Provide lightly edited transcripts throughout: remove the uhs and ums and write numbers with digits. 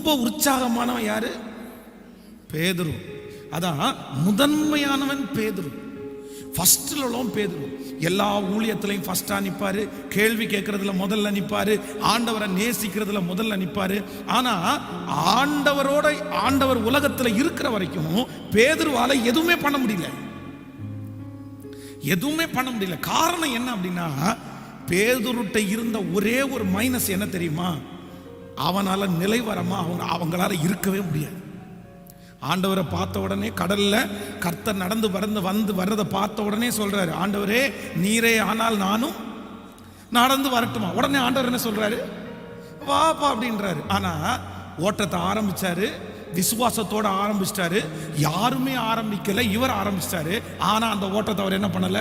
ரொம்ப உற்சாகமானவன் யாரு? பேதுரு. அதான் முதன்மையானவன் பேதுரு. ஃபர்ஸ்ட்ல உள்ளவன் பேதுரு. எல்லா ஊழியத்திலையும் ஃபர்ஸ்டா நிற்பாரு, கேள்வி கேட்கறதுல முதல்ல நிற்பாரு, ஆண்டவரை நேசிக்கிறதுல முதல்ல நிற்பாரு. ஆனா ஆண்டவர் உலகத்துல இருக்கிற வரைக்கும் பேதுருவால எதுவுமே பண்ண முடியல. காரணம் என்ன அப்படின்னா, பேதுருட்ட இருந்த ஒரே ஒரு மைனஸ் என்ன தெரியுமா? அவனால நிலைவரமா அவங்களால இருக்கவே முடியாது. ஆண்டவரை பார்த்த உடனே கடல்ல கர்த்தர் நடந்து வர்றதை பார்த்த உடனே சொல்றாரு, ஆண்டவரே நீரே ஆனால் நானும் நடந்து வரட்டுமா? உடனே ஆண்டவர் என்ன சொல்றாரு? வாப்பா அப்படின்றாரு. ஆனா ஓட்டத்தை ஆரம்பிச்சாரு, விசுவாசத்தோட ஆரம்பிச்சிட்டாரு. யாருமே ஆரம்பிக்கல, இவர் ஆரம்பிச்சிட்டாரு. ஆனா அந்த ஓட்டத்தை அவர் என்ன பண்ணல?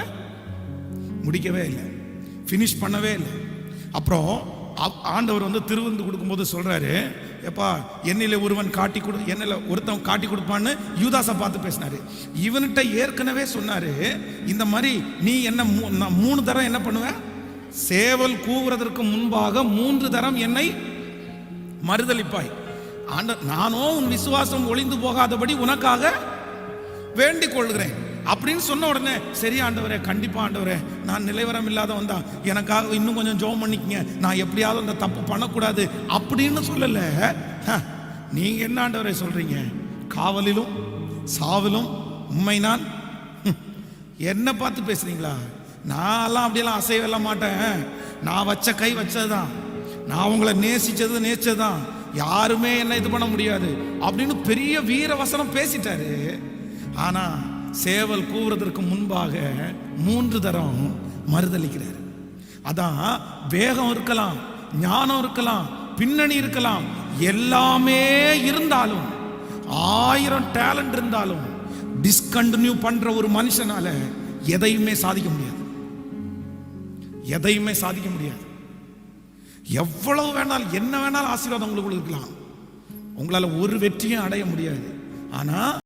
முடிக்கவே இல்லை, ஃபினிஷ் பண்ணவே இல்லை. அப்புறம் ஆண்டவர் திருவிருந்து கொடுக்கும்போது சொல்றாரு, எப்பா என்னில ஒருவன் காட்டி கொடு, என்னில ஒருத்தன் காட்டி கொடுப்பான்னு யூதாசை பார்த்து பேசினாரு. இவன்கிட்ட ஏற்கனவே சொன்னாரு, இந்த மாதிரி நீ என்ன 3 தரம் என்ன பண்ணுவ? சேவல் கூவுறதற்கு முன்பாக 3 தரம் என்னை மறுதலிப்பாய். நானோ உன் விசுவாசம் ஒளிந்து போகாதபடி உனக்காக வேண்டிக் கொள்கிறேன் அப்படின்னு சொன்ன உடனே, சரி ஆண்டவரே, கண்டிப்பா ஆண்டவரே, நான் நிலைவரம் இல்லாதவன் தான், எனக்காக இன்னும் கொஞ்சம் ஜெபம் பண்ணிக்கங்க, நான் எப்படியாவது அந்த தப்பு பண்ணக்கூடாது அப்படின்னு சொல்லல. நீங்க என்ன ஆண்டவரே சொல்றீங்க? காவலிலும் சாவிலும் உண்மை நான் என்ன பார்த்து பேசுறீங்களா? நான் அப்படியெல்லாம் அசைவல்ல மாட்டேன். நான் வச்ச கை வச்சதுதான், நான் உங்களை நேசிச்சதுதான், யாருமே என்ன இது பண்ண முடியாது அப்படின்னு பெரிய வீர வசனம் பேசிட்டாரு. ஆனா சேவல் கூவுறதற்கு முன்பாக 3 தரம் மறுதலிக்கிறார். அதான் வேகம் இருக்கலாம், ஞானம் இருக்கலாம், பின்னணி இருக்கலாம், எல்லாமே இருந்தாலும், 1000 டேலண்ட் இருந்தாலும் டிஸ்கண்டினியூ பண்ற ஒரு மனுஷனால எதையுமே சாதிக்க முடியாது. எவ்வளவு வேணாலும் என்ன வேணாலும் ஆசீர்வாதம் உங்களுக்கு இருக்கலாம், உங்களால ஒரு வெற்றியும் அடைய முடியாது. ஆனா